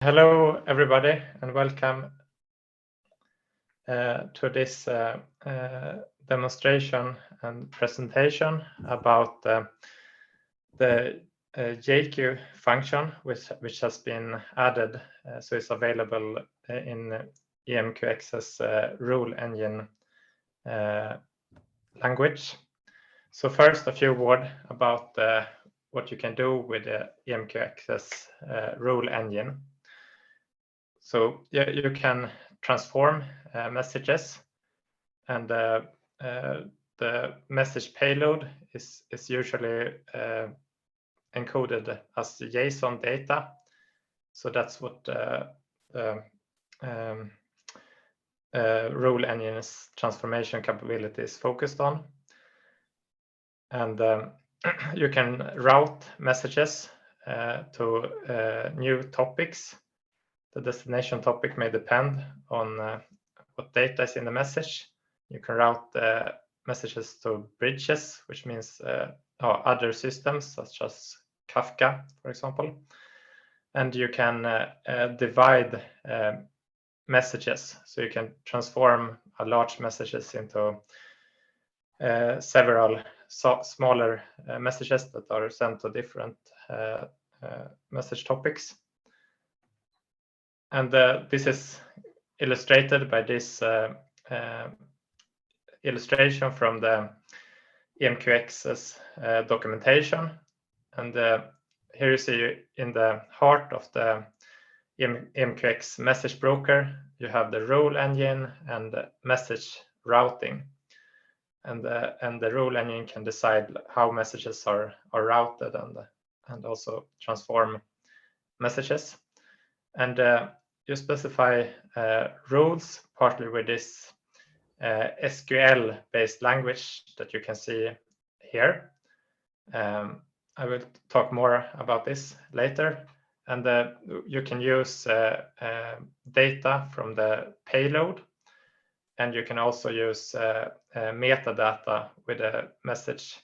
Hello, everybody, and welcome to this demonstration and presentation about the JQ function, which has been added, so it's available in EMQX's Rule Engine language. So first, a few words about what you can do with the EMQX's Rule Engine. So you can transform messages, and the message payload is usually encoded as JSON data. So that's what the Rule Engine's transformation capability is focused on. And you can route messages to new topics. The destination topic may depend on what data is in the message. You can route messages to bridges, which means other systems such as Kafka, for example. And you can divide messages, so you can transform large messages into several smaller messages that are sent to different message topics. And this is illustrated by this illustration from the EMQX's documentation. And here you see in the heart of the EMQX message broker, you have the rule engine and the message routing. And the rule engine can decide how messages are routed and also transform messages. And you specify rules partly with this SQL-based language that you can see here. I will talk more about this later. And you can use data from the payload. And you can also use metadata with a message.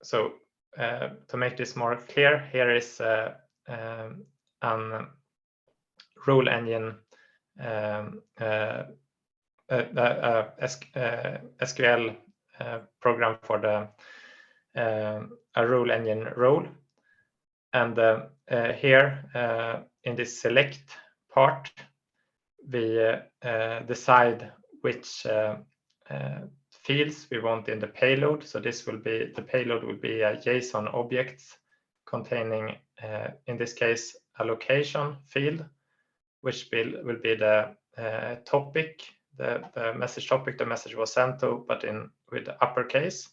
So to make this more clear, here is rule engine SQL program for the a rule engine role. And here in this select part, we decide which fields we want in the payload. So this will be, the payload will be a JSON object containing, in this case, a location field, which will be the topic, the message topic the message was sent to, but with uppercase.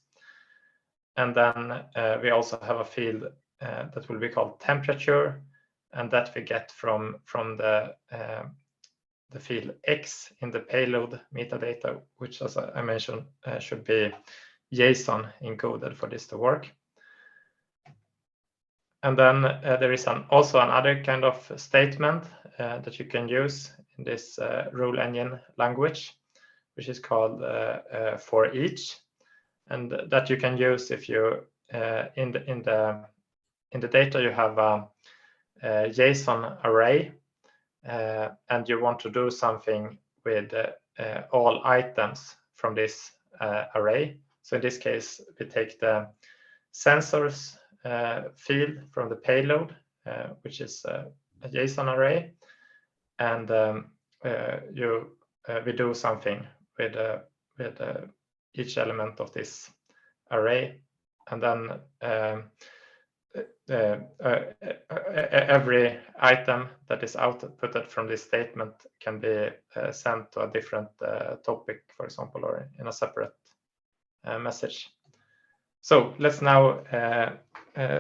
And then we also have a field that will be called temperature, and that we get from the field X in the payload metadata, which, as I mentioned, should be JSON encoded for this to work. And then there is also another kind of statement that you can use in this rule engine language, which is called for each, and that you can use if you in the data you have a JSON array and you want to do something with all items from this array. So in this case, we take the sensors field from the payload, which is a JSON array, and we do something with each element of this array, and then every item that is outputted from this statement can be sent to a different topic, for example, or in a separate message. So let's now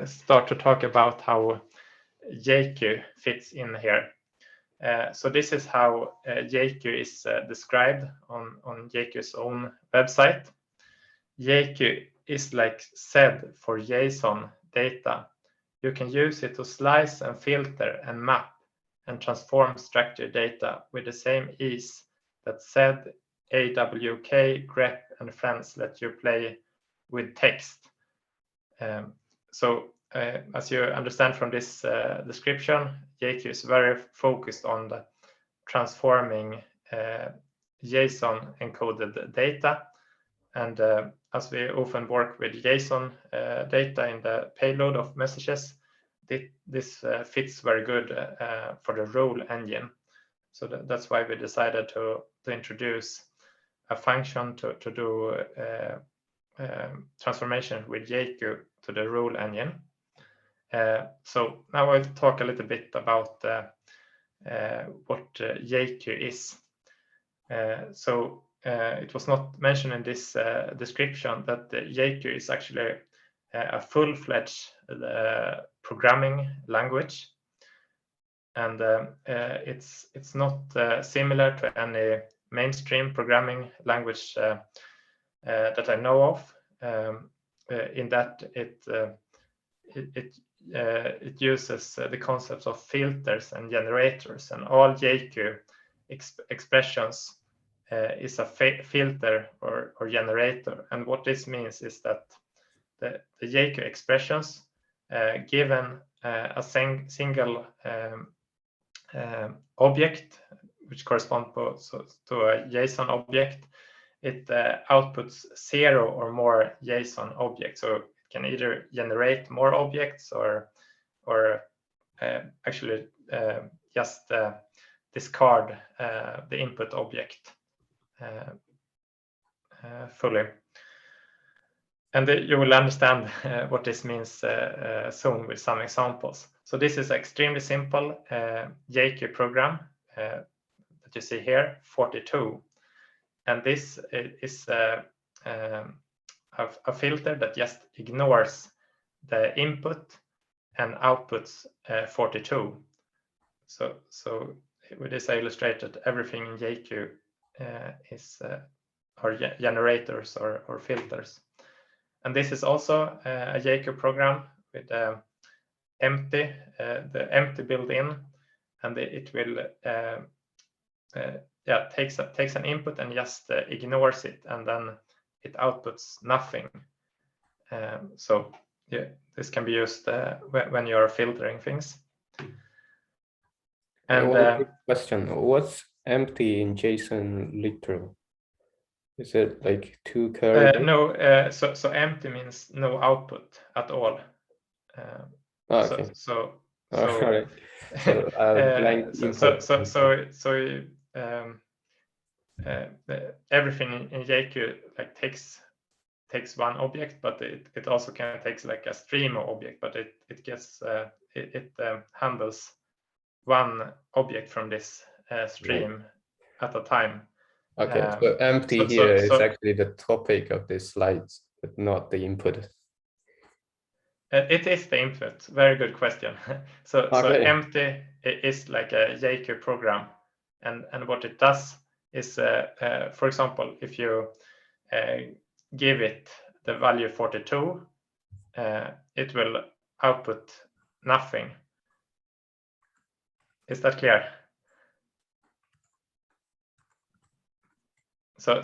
start to talk about how JQ fits in here. So this is how JQ is described on JQ's own website. JQ is like SED for JSON data. You can use it to slice and filter and map and transform structured data with the same ease that SED, AWK, grep, and friends let you play with text. So as you understand from this description, JQ is very focused on the transforming JSON encoded data. And as we often work with JSON data in the payload of messages, this fits very good for the rule engine. So that's why we decided to introduce a function to do transformation with JQ to the rule engine. So now I'll talk a little bit about what JQ is. So it was not mentioned in this description that the JQ is actually a full-fledged programming language, and it's not similar to any mainstream programming language that I know of. In that it uses the concepts of filters and generators, and all JQ expressions is a filter or generator. And what this means is that the JQ expressions given a single object, which corresponds to a JSON object, it outputs 0 or more JSON objects. So it can either generate more objects or actually just discard the input object fully. And you will understand what this means soon with some examples. So this is extremely simple JQ program that you see here, 42. And this is a filter that just ignores the input and outputs 42. So with this I illustrated everything in JQ is or generators or filters. And this is also a JQ program with empty, the empty built-in, and it will takes an input and just ignores it, and then it outputs nothing. So yeah, this can be used when you're filtering things. And one quick question: what's empty in JSON literal? Is it like 2 curly? No, so empty means no output at all. Okay. Right. Everything in JQ like takes one object, but it also can take like a stream of object, but it gets it handles one object from this stream at a time. Okay, so empty here is actually the topic of this slides, but not the input. It is the input. Very good question. So empty is like a JQ program, and what it does is, for example, if you give it the value 42, it will output nothing. Is that clear? So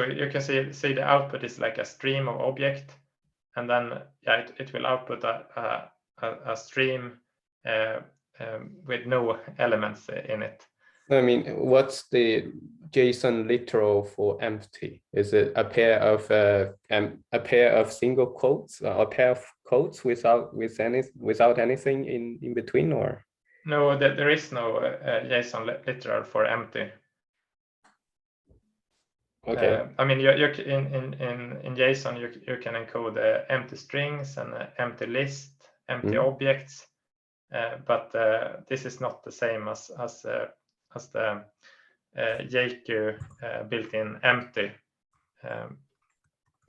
you can see the output is like a stream of object, and then it will output a stream with no elements in it. I mean, what's the JSON literal for empty? Is it a pair of single quotes, or a pair of quotes without anything in between, or? No, there is no JSON literal for empty. Okay. I mean, you in JSON you can encode empty strings and empty list, empty objects, but this is not the same as the JQ built-in empty.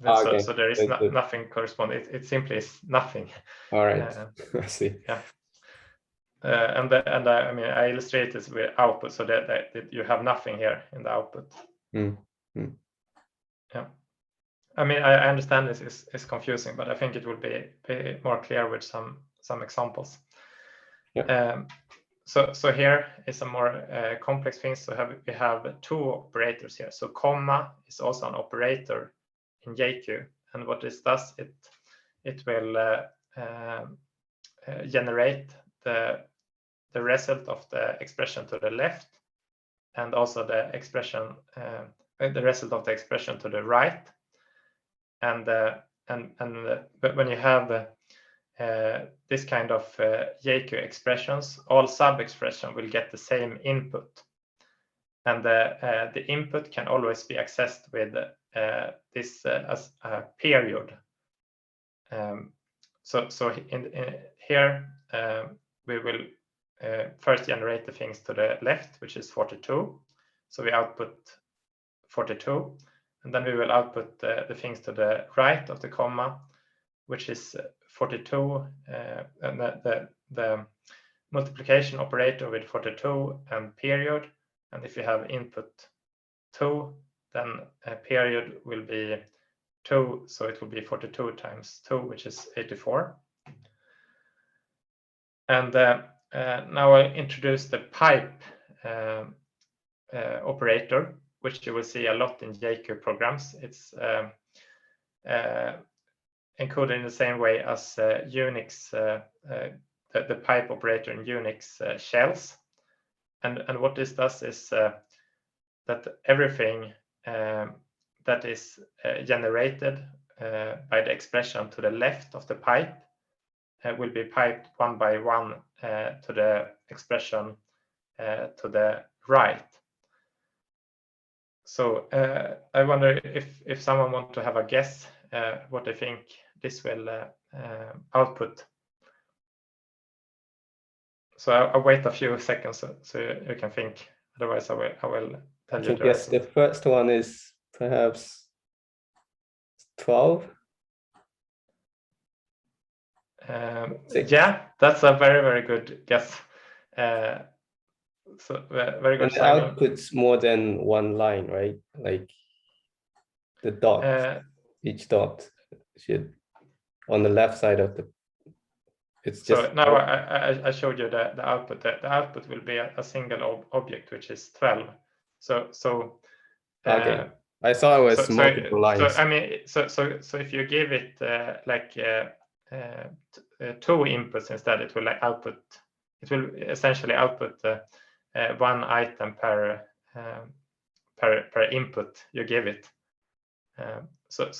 So there is nothing corresponding. It simply is nothing. All right. I see. Yeah. And I mean, I illustrate this with output, so that you have nothing here in the output. Yeah, I mean, I understand this is confusing, but I think it will be more clear with some examples. Yeah. So here is a more complex thing. So we have two operators here. So comma is also an operator in JQ, and what this does, it will generate the result of the expression to the left, and also the expression, the result of the expression to the right. And but when you have this kind of JQ expressions, all sub-expression will get the same input, and the input can always be accessed with this as a period. So in here we will first generate the things to the left, which is 42. So we output 42, and then we will output the things to the right of the comma, which is 42, and the multiplication operator with 42 and period. And if you have input 2, then a period will be 2, so it will be 42 times 2, which is 84. And now I introduce the pipe operator, which you will see a lot in JQ programs. It's encoded in the same way as Unix, the pipe operator in Unix shells. And what this does is that everything that is generated by the expression to the left of the pipe will be piped one by one to the expression to the right. So I wonder if someone wants to have a guess what they think this will output. So I'll wait a few seconds so you can think. Otherwise, I will tell you the Yes, the first one is perhaps 12. Yeah, that's a very, very good guess. So very good. And the output's more than one line, right? Like the dot, each dot should on the left side of the. It's just. So now I showed you the output. The output will be a single object, which is 12. So okay. I saw it was multiple lines. So I mean, so if you give it like 2 inputs instead, it will like output. It will essentially output one item per input you give it. So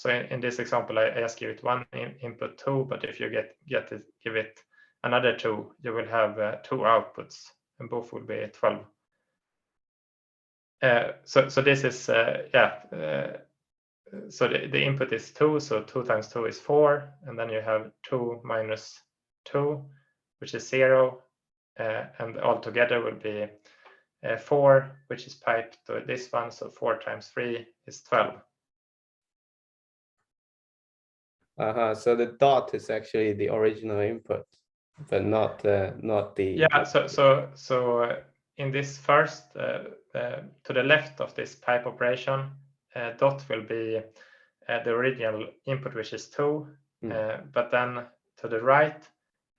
in this example, I just give it one input 2, but if you give it another 2, you will have 2 outputs, and both will be 12. So this is so the input is 2, so 2 times 2 is 4, and then you have 2 minus 2, which is 0, and all together will be 4, which is piped to this one, so 4 times 3 is 12. So the dot is actually the original input, but not the. Yeah. So in this first to the left of this pipe operation, dot will be the original input, which is 2. But then to the right,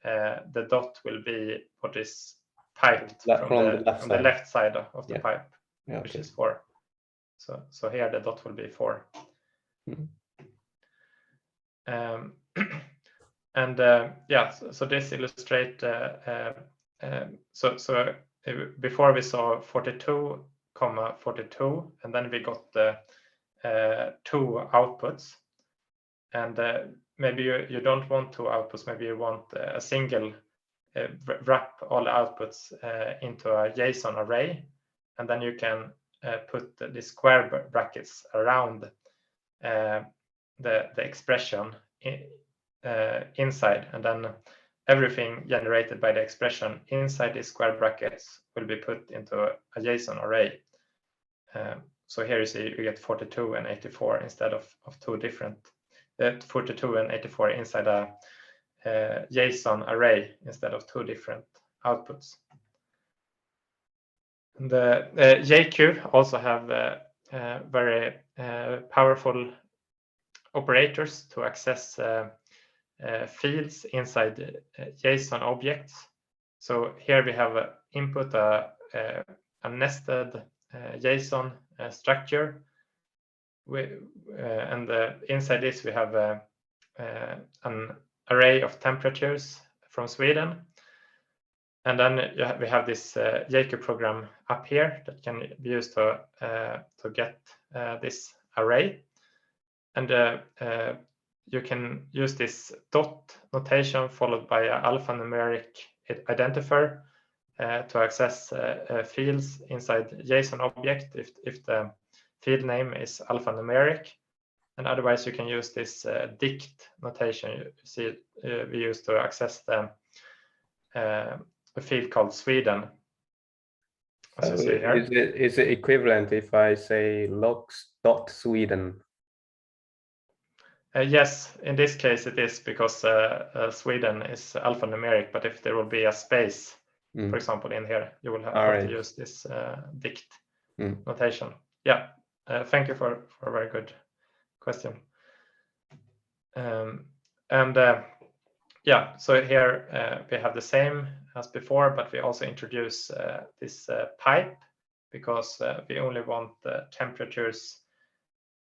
the dot will be what is piped from the left side of the pipe, which is 4. So here the dot will be 4. And so this illustrate so before we saw 42, 42, and then we got the 2 outputs, and maybe you don't want 2 outputs, maybe you want a single wrap all the outputs into a JSON array, and then you can put the square brackets around the expression inside, and then everything generated by the expression inside these square brackets will be put into a JSON array. So here you see you get 42 and 84 instead of 2 different 42 and 84 inside a JSON array instead of 2 different outputs. The JQ also have very powerful operators to access fields inside JSON objects. So here we have input a nested JSON structure, and inside this we have an array of temperatures from Sweden. And then we have this JQ program up here that can be used to get this array. And you can use this dot notation followed by an alphanumeric identifier to access fields inside JSON object if the field name is alphanumeric. And otherwise, you can use this dict notation you see we use to access the a field called Sweden. As you see here. Is it equivalent if I say logs.sweden? Yes, in this case it is, because Sweden is alphanumeric, but if there will be a space, for example, in here, you will have to use this dict notation. Yeah, thank you for a very good question. Yeah, so here we have the same as before, but we also introduce this pipe, because we only want the temperatures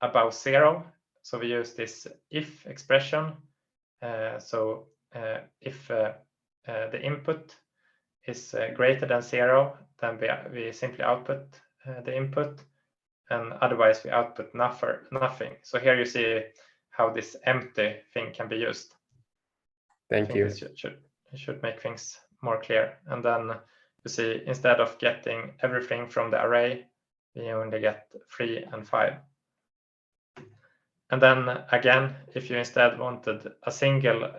above 0. So we use this if expression. So if the input is greater than 0, then we simply output the input, and otherwise we output nothing. So here you see how this empty thing can be used. Thank you. This should make things more clear. And then you see, instead of getting everything from the array, we only get 3 and 5. And then again, if you instead wanted a single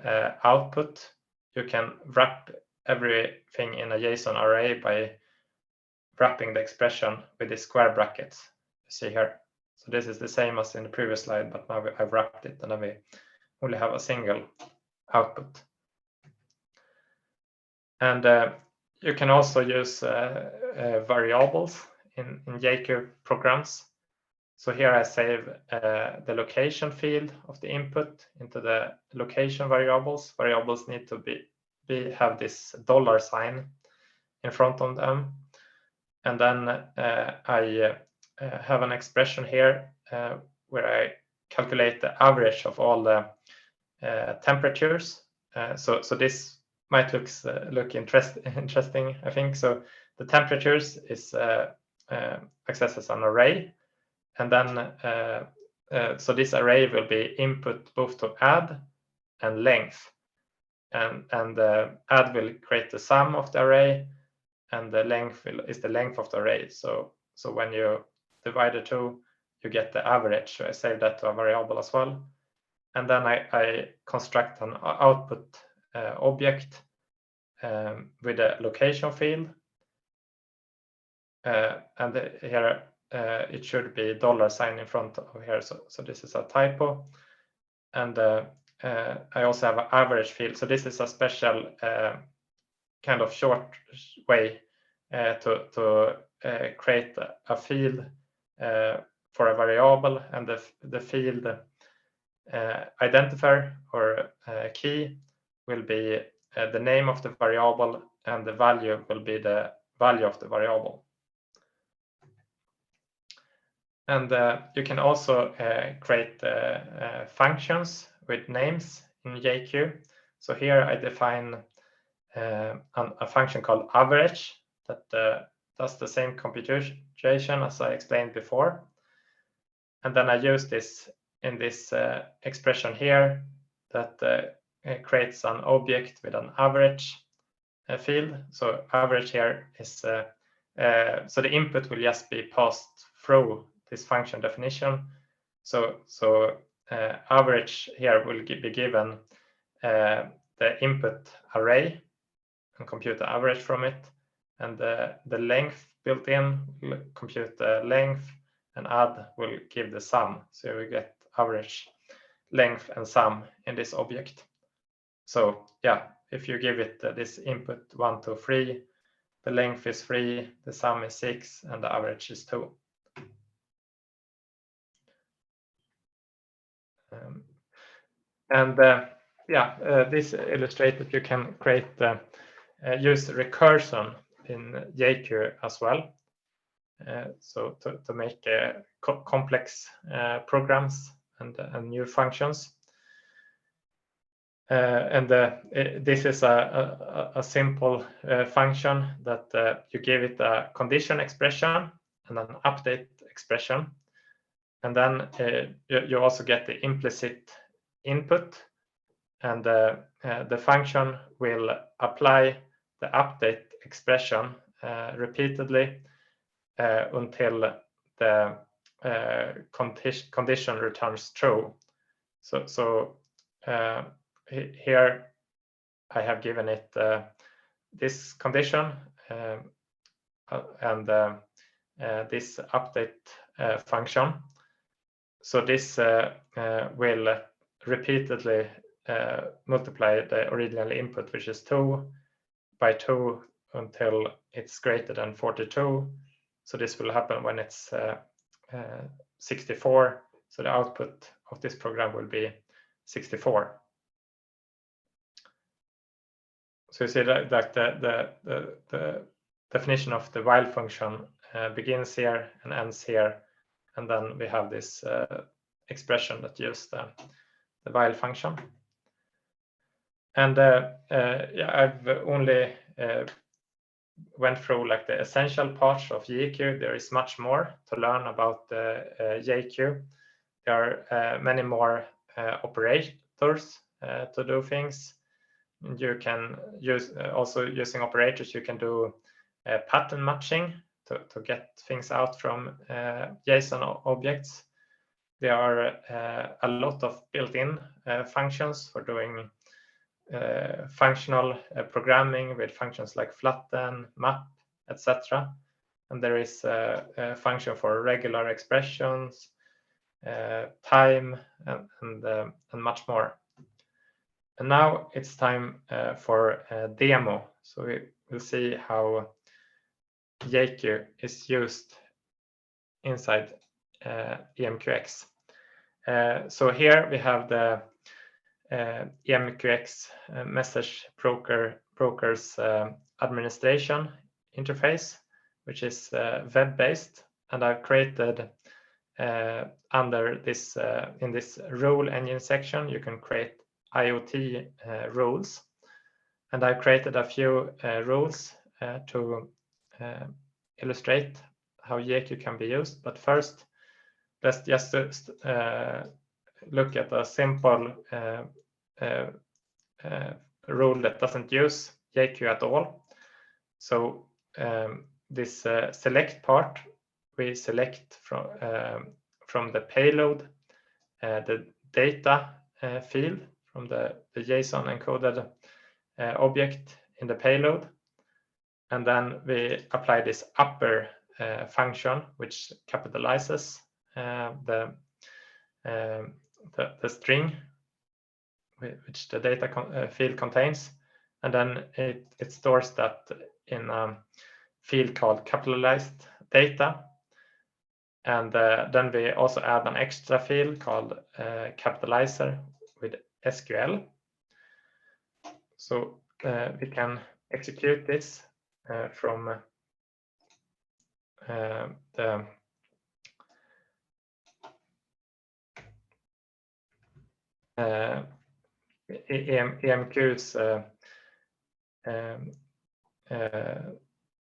output, you can wrap everything in a JSON array by wrapping the expression with the square brackets you see here. So this is the same as in the previous slide, but now I've wrapped it, and then we only have a single output. And you can also use variables in JQ programs. So here I save the location field of the input into the location variables. Variables need to have this $sign in front of them. And then I have an expression here where I calculate the average of all the temperatures. So this might look interesting, I think. So the temperatures is accessed as an array. And then, so this array will be input both to add and length. And add will create the sum of the array, and the length is the length of the array. So when you divide the two, you get the average. So I save that to a variable as well. And then I construct an output object with a location field. And here, it should be $sign in front of here, so this is a typo. And I also have an average field. So this is a special kind of short way to create a field for a variable, and the field identifier or key will be the name of the variable, and the value will be the value of the variable. And you can also create functions with names in JQ. So here I define a function called average that does the same computation as I explained before. And then I use this in this expression here that creates an object with an average field. So average here is, so the input will just be passed through this function definition. So average here will be given the input array and compute the average from it, and the length built in will compute the length, and add will give the sum. So we get average, length, and sum in this object. So yeah, if you give it this input 1, 2, 3, the length is 3, the sum is 6, and the average is 2. This illustrates that you can create use recursion in JQ as well. So to make complex programs and new functions. And this is a simple function that you give it a condition expression and an update expression. And then you also get the implicit input, and the function will apply the update expression repeatedly until the condition returns true. So here I have given it this condition and this update function. So this will repeatedly multiply the original input, which is 2 by 2 until it's greater than 42. So this will happen when it's 64. So the output of this program will be 64. So you see that the definition of the while function begins here and ends here, and then we have this expression that uses the while function. And yeah, I've only went through like the essential parts of JQ. There is much more to learn about JQ. There are many more operators to do things. You can use also using operators. You can do pattern matching to get things out from JSON objects. There are a lot of built-in functions for doing functional programming with functions like flatten, map, etc. And there is a function for regular expressions, time, and much more. And now it's time for a demo. So we will see how JQ is used inside EMQX. So here we have the EMQX message broker's administration interface, which is web-based, and I've created under this in this rule engine section, you can create IoT rules, and I've created a few rules to illustrate how JQ can be used. But first, let's just look at a simple rule that doesn't use JQ at all. So this select part, we select from the payload the data field from the JSON encoded object in the payload, and then we apply this upper function, which capitalizes the string which the data field contains, and then it stores that in a field called capitalized data, and then we also add an extra field called capitalizer with SQL. So we can execute this from the EMQ's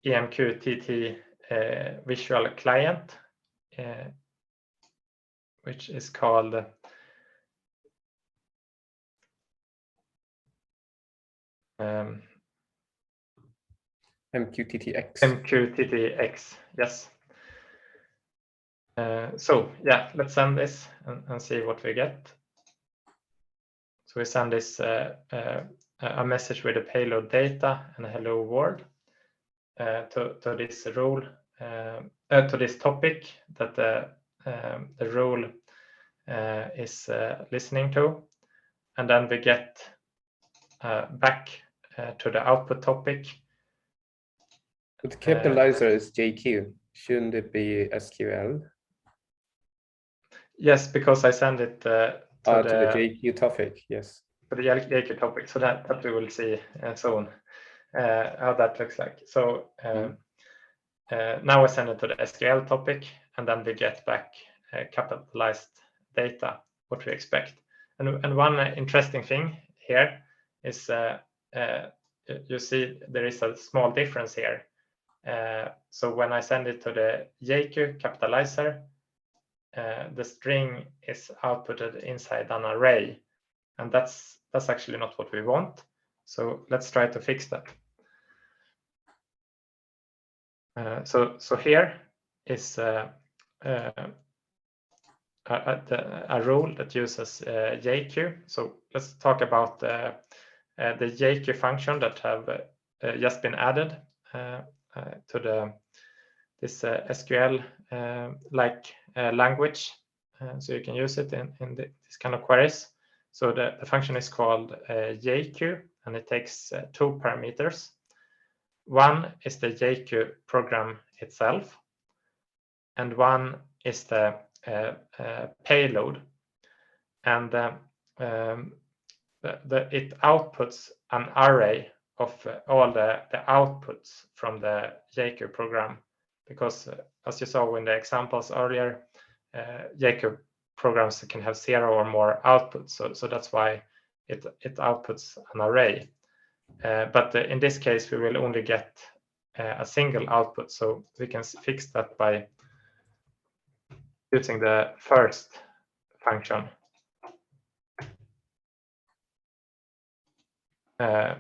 EMQTT visual client, which is called EMQTTX. EMQTTX, yes. So yeah, let's send this and see what we get. So we send this a message with the payload data and a hello world to this rule, to this topic that the rule is listening to, and then we get back to the output topic. But the capitalizer is JQ. Shouldn't it be SQL? Yes, because I send it to the JQ topic. Yes. To the JQ topic, so that we will see soon how that looks like. So now I send it to the SQL topic, and then we get back capitalized data, what we expect. And one interesting thing here is you see there is a small difference here. So when I send it to the JQ capitalizer, the string is outputted inside an array, and that's actually not what we want. So let's try to fix that. So here is a rule that uses JQ. So let's talk about the JQ function that have just been added to this SQL like language. So you can use it in this kind of queries. So the function is called JQ, and it takes 2 parameters. One is the JQ program itself, and one is the payload. And it outputs an array of all the outputs from the JQ program, because as you saw in the examples earlier, JQ programs can have 0 or more outputs, so that's why it outputs an array. But in this case, we will only get a single output, so we can fix that by using the first function. The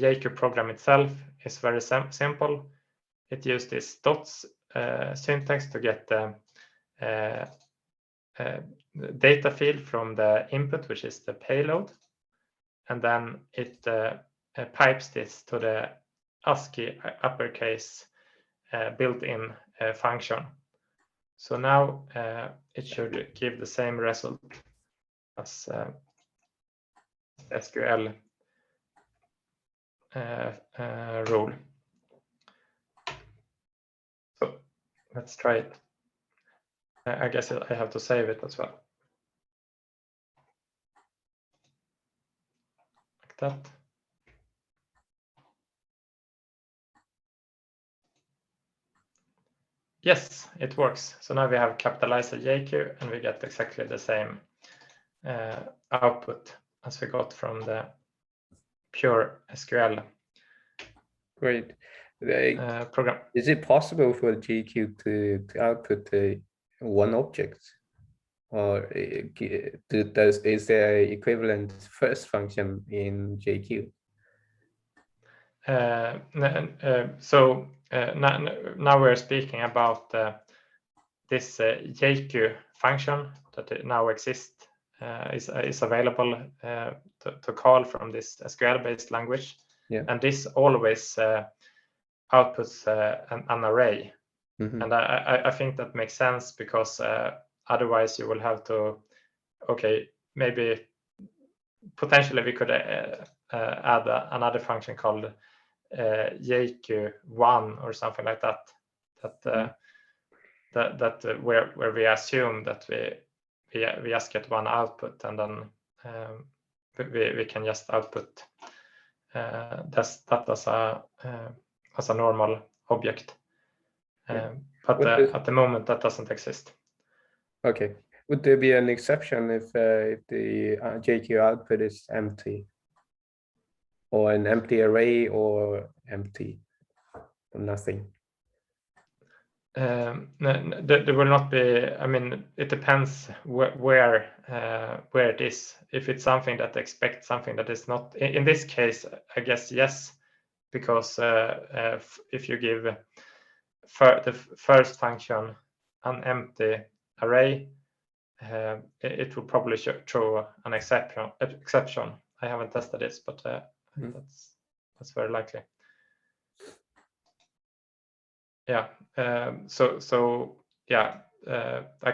JQ program itself is very simple. It uses this dots syntax to get the data field from the input, which is the payload, and then it pipes this to the ASCII uppercase built-in function. So now it should give the same result as SQL rule. So let's try it. I guess I have to save it as well. Like that. Yes, it works. So now we have capitalized JQ, and we get exactly the same output as we got from the pure SQL. Great. Program. Is it possible for JQ to output one object, or is there equivalent first function in JQ? Now we're speaking about this JQ function that now exists, is available to call from this SQL-based language. Yeah. And this always outputs an array. Mm-hmm. And I think that makes sense, because otherwise you will have to, maybe potentially we could add another function called JQ1 or something like that, where we assume that we just get one output, and then we can just output that as a normal object. But at the moment that doesn't exist. Okay. Would there be an exception if the JQ output is empty, or an empty array, or empty, or nothing? There will not be. I mean, it depends where it is. If it's something that expects something that is not. In this case, I guess yes, because if you give the first function an empty array, it will probably throw an exception. I haven't tested this, but that's very likely. Yeah. I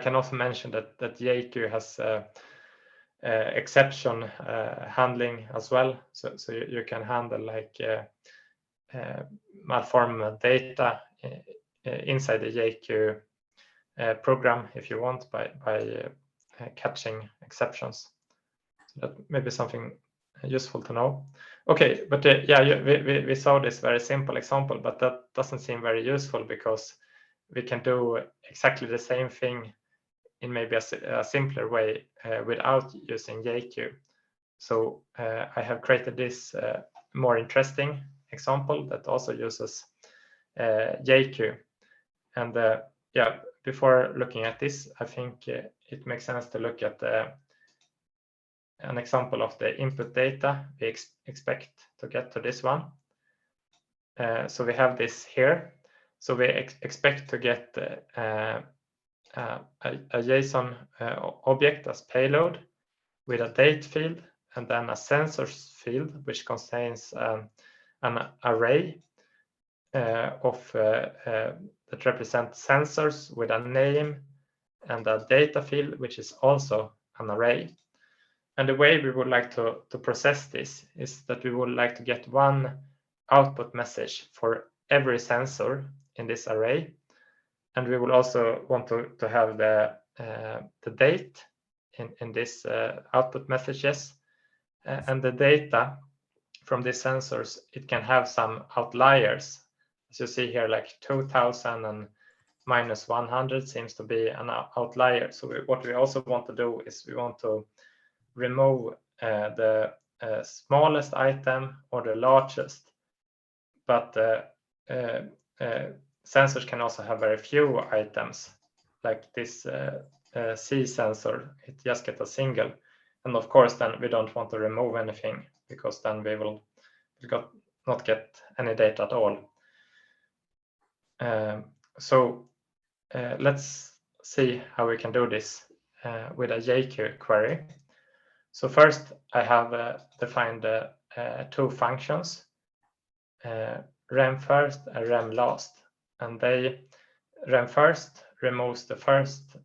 can also mention that JQ has exception handling as well. So you can handle like malformed data inside the JQ program if you want, by catching exceptions. So that may be something useful to know. Okay, but we saw this very simple example, but that doesn't seem very useful, because we can do exactly the same thing in maybe a simpler way without using JQ. So I have created this more interesting example that also uses JQ. And yeah, before looking at this, I think it makes sense to look at an example of the input data we expect to get to this one. So we have this here. So we expect to get a JSON object as payload with a date field and then a sensors field, which contains an array that represents sensors with a name and a data field, which is also an array. And the way we would like to process this is that we would like to get one output message for every sensor in this array. And we will also want to have the date in this output messages. And the data from these sensors, it can have some outliers. As you see here, like 2000 and minus 100 seems to be an outlier. So what we also want to do is we want to remove the smallest item or the largest. But sensors can also have very few items, like this C sensor, it just gets a single. And of course, then we don't want to remove anything, because then we will not get any data at all. So let's see how we can do this with a JQ query. So first, I have defined two functions, rem first and rem last. And rem first removes the first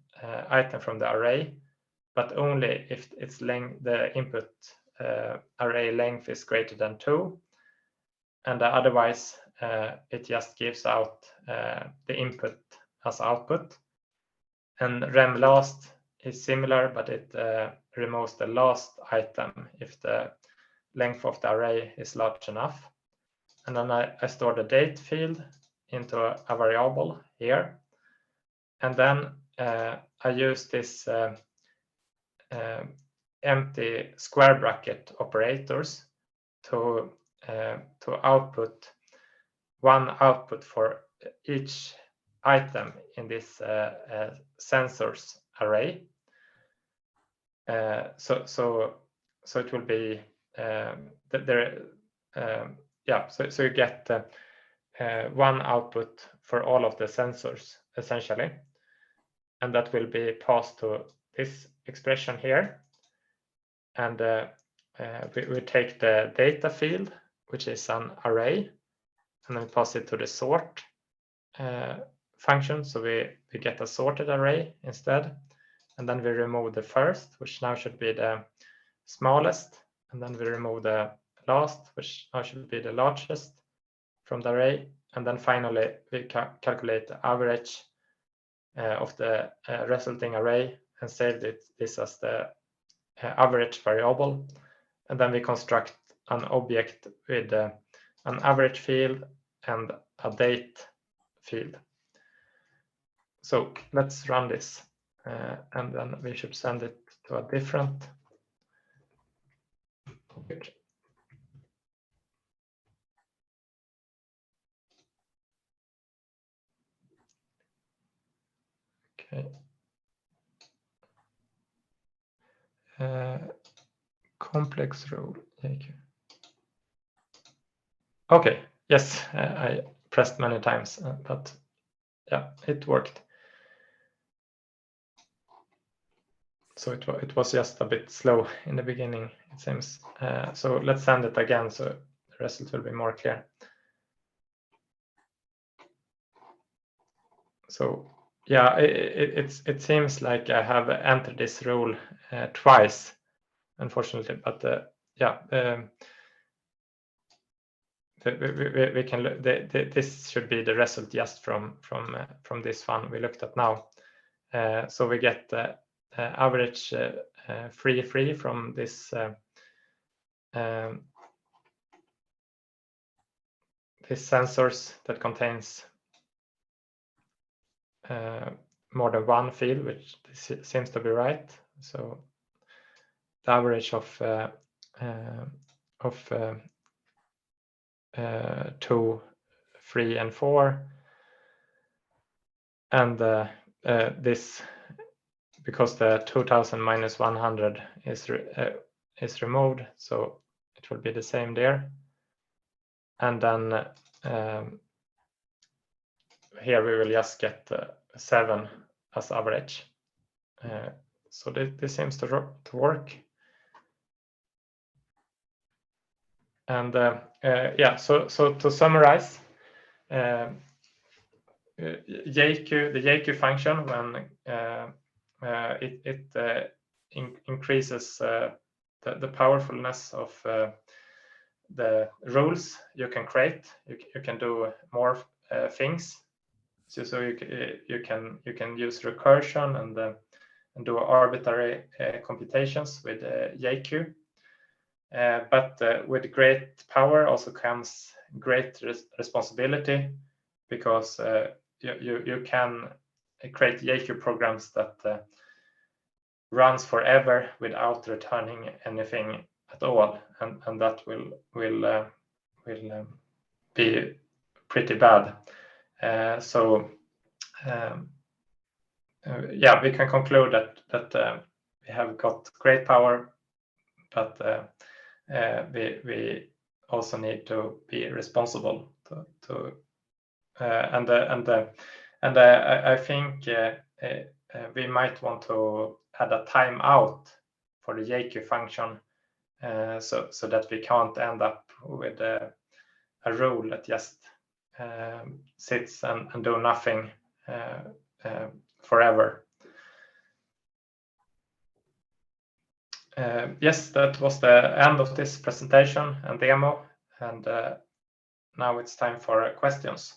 item from the array, but only if its length, the input array length is greater than 2. And otherwise, it just gives out the input as output. And rem last is similar, but it removes the last item if the length of the array is large enough. And then I store the date field into a variable here. And then I use this empty square bracket operators to output one output for each item in this sensors array. So it will be so you get one output for all of the sensors essentially, and that will be passed to this expression here. And we take the data field, which is an array, and then pass it to the sort function. So we get a sorted array instead. And then we remove the first, which now should be the smallest. And then we remove the last, which now should be the largest from the array. And then finally, we calculate the average of the resulting array and save this as the average variable. And then we construct an object with an average field and a date field. So let's run this. And then we should send it to a different object. Okay. Complex rule. Okay. Yes, I pressed many times, but yeah, it worked. So it was just a bit slow in the beginning, it seems. So let's send it again so the result will be more clear. So yeah, it seems like I have entered this rule twice, unfortunately. But yeah, we can. This should be the result just from this one we looked at now. So we get the average free from this this sensors that contains more than one field, which seems to be right. So the average of 2, 3, and 4, and this, because the 2000 minus 100 is removed, so it will be the same there. And then here we will just get 7 as average. So this seems to work. And yeah, so to summarize, the JQ function, when it increases the powerfulness of the rules you can create. You can do more things. So you can use recursion and do arbitrary computations with JQ. But with great power also comes great responsibility, because you can create JQ programs that runs forever without returning anything at all, and that will be pretty bad. So yeah, we can conclude that we have got great power, but we also need to be responsible and I think we might want to add a timeout for the JQ function, so that we can't end up with a rule that just sits and do nothing forever. Yes, that was the end of this presentation and demo, and now it's time for questions.